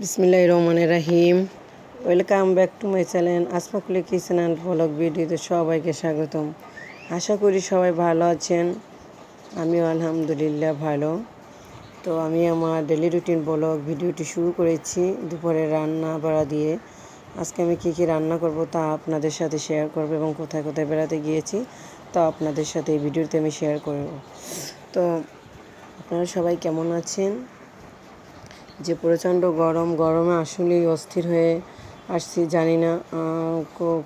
বিসমিল্লাহির রহমানির রহিম। Welcome back to my channel Asmakul kitchen and vlog ভিডিওতে সবাইকে স্বাগতম। আশা করি সবাই ভালো আছেন, আমিও আলহামদুলিল্লাহ ভালো। তো আমি আমার ডেলি রুটিন ব্লগ ভিডিওটি শুরু করেছি দুপুরে রান্না বাড়া দিয়ে। আজকে আমি কী কী রান্না করব তা আপনাদের সাথে শেয়ার করব এবং কোথায় কোথায় বেড়াতে গিয়েছি তা আপনাদের সাথে এই ভিডিওতে আমি শেয়ার করব। তো আপনারা সবাই কেমন আছেন? যে প্রচণ্ড গরমে আসলেই অস্থির হয়ে আসছি, জানি না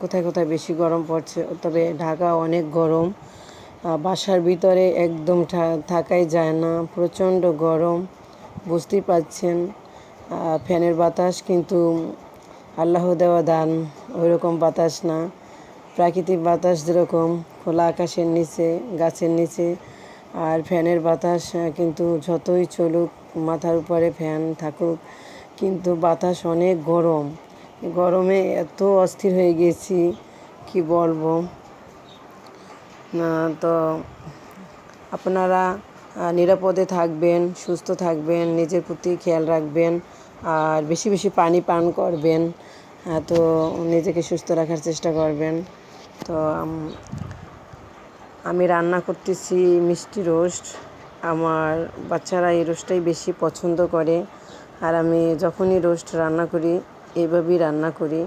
কোথায় কোথায় বেশি গরম পড়ছে, তবে ঢাকা অনেক গরম, বাসার ভিতরে একদম থাকাই যায় না, প্রচণ্ড গরম, বুঝতেই পারছেন। ফ্যানের বাতাস কিন্তু আল্লাহ দেওয়া দান, ওই রকম বাতাস না। প্রাকৃতিক বাতাস যেরকম খোলা আকাশের নিচে, গাছের নিচে, আর ফ্যানের বাতাস কিন্তু যতই চলুক, মাথার উপরে ফ্যান থাকুক, কিন্তু বাতাস অনেক গরম। গরমে এত অস্থির হয়ে গেছি কি বলবো। তো আপনারা নিরাপদে থাকবেন, সুস্থ থাকবেন, নিজের প্রতি খেয়াল রাখবেন, আর বেশি বেশি পানি পান করবেন। তো নিজেকে সুস্থ রাখার চেষ্টা করবেন। তো আমি রান্না করতেছি মিষ্টি রোস্ট। আমার বাচ্চারা এই রোস্টটাই বেশি পছন্দ করে, আর আমি যখনই রোস্ট রান্না করি এইভাবেই রান্না করি।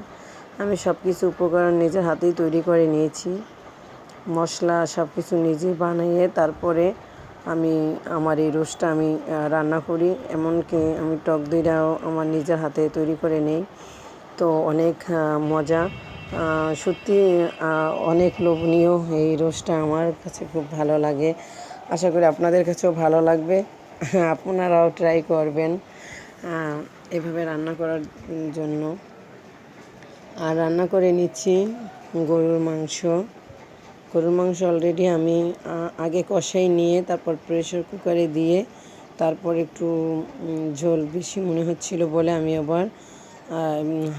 আমি সব কিছু উপকরণ নিজের হাতেই তৈরি করে নিয়েছি, মশলা সব কিছু নিজেই বানিয়ে তারপরে আমি আমার এই রোস্টটা আমি রান্না করি। এমনকি আমি টক দইটাও আমার নিজের হাতে তৈরি করে নিই। তো অনেক মজা, সত্যি অনেক লোভনীয় এই রোস্টটা, আমার কাছে খুব ভালো লাগে। আশা করি আপনাদের কাছেও ভালো লাগবে, আপনারাও ট্রাই করবেন এভাবে রান্না করার জন্য। আর রান্না করে নিচ্ছি গরুর মাংস অলরেডি আমি আগে কষাই নিয়ে তারপর প্রেশার কুকারে দিয়ে তারপর একটু ঝোল বেশি মনে হচ্ছিল বলে আমি আবার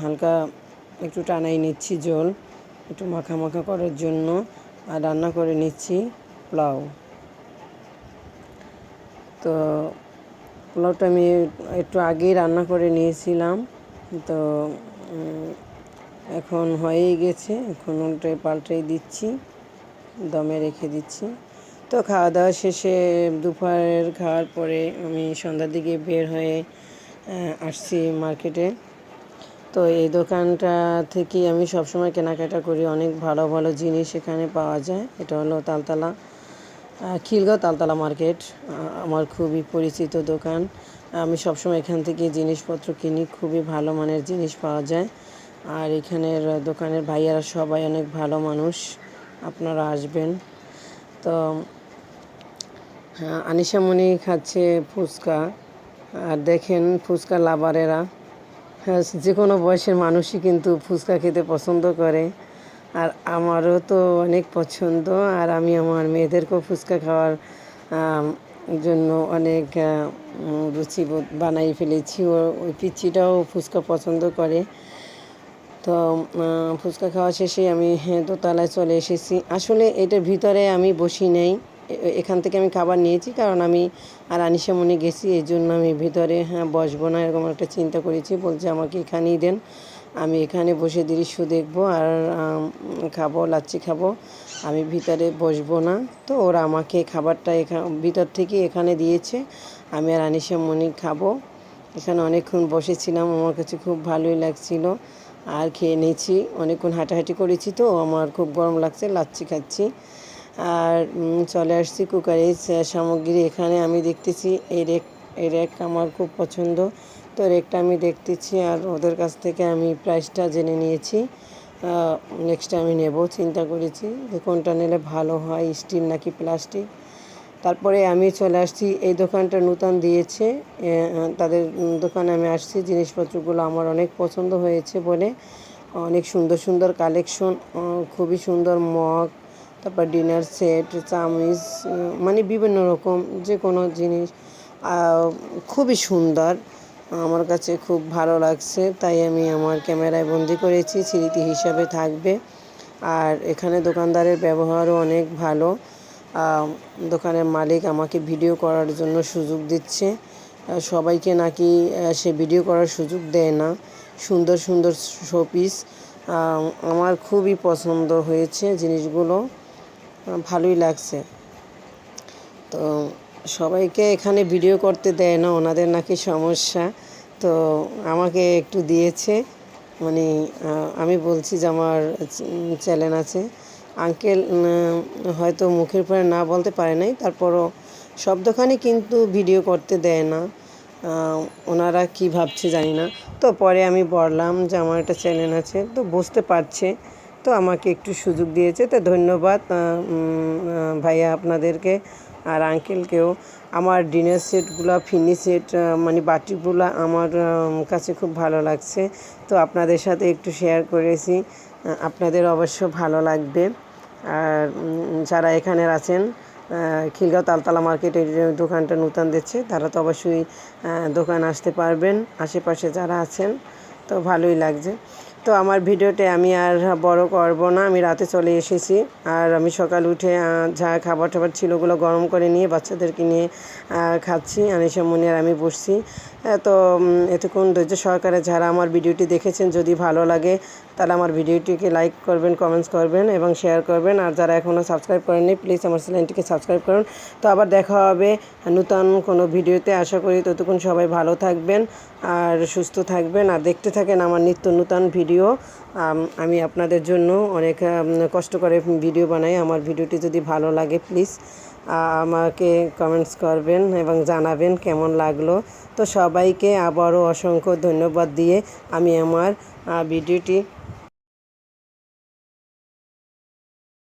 হালকা একটু টানাই নিচ্ছি ঝোল, একটু মাখা মাখা করার জন্য। আর রান্না করে নিচ্ছি পোলাও। তো পোলাওটা আমি একটু আগেই রান্না করে নিয়েছিলাম, তো এখন হয়েই গেছে, এখন উল্টে পাল্টে দিচ্ছি, দমে রেখে দিচ্ছি। তো খাওয়া দাওয়া শেষে দুপুরের খাওয়ার পরে আমি সন্ধ্যার দিকে বের হয়ে আসছি মার্কেটে। তো এই দোকানটা থেকে আমি সবসময় কেনাকাটা করি, অনেক ভালো ভালো জিনিস এখানে পাওয়া যায়। এটা হলো তালতলা, খিলগাঁও তালতলা মার্কেট, আমার খুবই পরিচিত দোকান। আমি সবসময় এখান থেকে জিনিসপত্র কিনি, খুবই ভালো মানের জিনিস পাওয়া যায়। আর এখানের দোকানের ভাইয়ারা সবাই অনেক ভালো মানুষ, আপনারা আসবেন। তো আনিশামণি খাচ্ছে ফুচকা, আর দেখেন ফুচকা লাভারেরা, যে কোনো বয়সের মানুষই কিন্তু ফুচকা খেতে পছন্দ করে, আর আমারও তো অনেক পছন্দ। আর আমি আমার মেয়েদেরকেও ফুচকা খাওয়ার জন্য অনেক রুচি বানাই ফেলেছি। ওই পিচ্চিটাও ফুচকা পছন্দ করে। তো ফুচকা খাওয়া শেষে আমি দোতলায় চলে এসেছি। আসলে এটার ভিতরে আমি বসি নেই, এখান থেকে আমি খাবার নিয়েছি, কারণ আমি আর আনিশামণি গেছি, এই জন্য আমি ভিতরে বসবো না, এরকম একটা চিন্তা করেছি। বলছে আমাকে এখানেই দেন, আমি এখানে বসে দৃশ্য দেখবো আর খাবো, লাচ্ছি খাবো, আমি ভিতরে বসবো না। তো ওরা আমাকে খাবারটা ভিতর থেকে এখানে দিয়েছে, আমি আর আনিশামণি খাবো। এখানে অনেকক্ষণ বসেছিলাম, আমার কাছে খুব ভালোই লাগছিল, আর খেয়ে নিয়েছি। অনেকক্ষণ হাঁটাহাঁটি করেছি, তো আমার খুব গরম লাগছে, লাচ্ছি খাচ্ছি। আর চলে আসছি কুকারে সামগ্রী। এখানে আমি দেখতেছি এই রেক আমার খুব পছন্দ, তো রেকটা আমি দেখতেছি, আর ওদের কাছ থেকে আমি প্রাইসটা জেনে নিয়েছি। নেক্সট আমি নেব চিন্তা করেছি যে কোনটা নিলে ভালো হয়, স্টিল নাকি প্লাস্টিক। তারপরে আমি চলে আসছি, এই দোকানটা নতুন দিয়েছে, তাদের দোকানে আমি আসছি। জিনিসপত্রগুলো আমার অনেক পছন্দ হয়েছে বলে, অনেক সুন্দর সুন্দর কালেকশন, খুবই সুন্দর মগ, তারপর ডিনার সেট, চামিচ, মানে বিভিন্ন রকম যে কোনো জিনিস খুবই সুন্দর, আমার কাছে খুব ভালো লাগছে, তাই আমি আমার ক্যামেরায় বন্দি করেছি, স্মৃতি হিসাবে থাকবে। আর এখানে দোকানদারের ব্যবহারও অনেক ভালো, দোকানের মালিক আমাকে ভিডিও করার জন্য সুযোগ দিচ্ছে, সবাইকে নাকি সে ভিডিও করার সুযোগ দেয় না। সুন্দর সুন্দর শোপিস, আমার খুবই পছন্দ হয়েছে জিনিসগুলো, ভালোই লাগছে। তো সবাইকে এখানে ভিডিও করতে দেয় না, ওনাদের নাকি সমস্যা। তো আমাকে একটু দিয়েছে, মানে আমি বলছি যে আমার চ্যানেল আছে। আঙ্কেল হয়তো মুখের পরে না বলতে পারে নাই, তারপরও সব দোকানে কিন্তু ভিডিও করতে দেয় না, ওনারা কি ভাবছে জানি না। তো পরে আমি বললাম যে আমার একটা চ্যানেল আছে, তো বুঝতে পারছে, তো আমাকে একটু সুযোগ দিয়েছে। তো ধন্যবাদ ভাইয়া আপনাদেরকে আর আঙ্কেলকেও। আমার ডিনার সেটগুলো, ফিনি সেট, মানে বাটিগুলো আমার কাছে খুব ভালো লাগছে, তো আপনাদের সাথে একটু শেয়ার করেছি, আপনাদের অবশ্য ভালো লাগবে। আর যারা এখানে আছেন, খিলগাঁও তালতলা মার্কেটের দোকানটা নতুন দিচ্ছে, তারা তো অবশ্যই দোকান আসতে পারবেন, আশেপাশে যারা আছেন। তো ভালোই লাগছে। তো আমার ভিডিওতে আমি আর বড় করব না, আমি রাতে চলে এসেছি। আর আমি সকাল উঠে যা খাবার টাবার ছিল ওগুলো গরম করে নিয়ে বাচ্চাদেরকে নিয়ে খাচ্ছি, আনিশা মুনি আর আমি বসছি। তো এতক্ষণ ধৈর্য সহকারে যারা আমার ভিডিওটি দেখেছেন, যদি ভালো লাগে তাহলে আমার ভিডিওটিকে লাইক করবেন, কমেন্টস করবেন এবং শেয়ার করবেন। আর যারা এখনও সাবস্ক্রাইব করেননি, প্লিজ আমার চ্যানেলটিকে সাবস্ক্রাইব করুন। তো আবার দেখা হবে নতুন কোনো ভিডিওতে। আশা করি ততক্ষণ সবাই ভালো থাকবেন আর সুস্থ থাকবেন, আর দেখতে থাকেন আমার নিত্য নতুন ভিডিও। আমি আপনাদের জন্য অনেক কষ্ট করে ভিডিও বানাই। আমার ভিডিওটি যদি ভালো লাগে প্লিজ আমাকে কমেন্টস করবেন এবং জানাবেন কেমন লাগলো। তো সবাইকে আবারও অসংখ্য ধন্যবাদ দিয়ে আমি আমার ভিডিওটি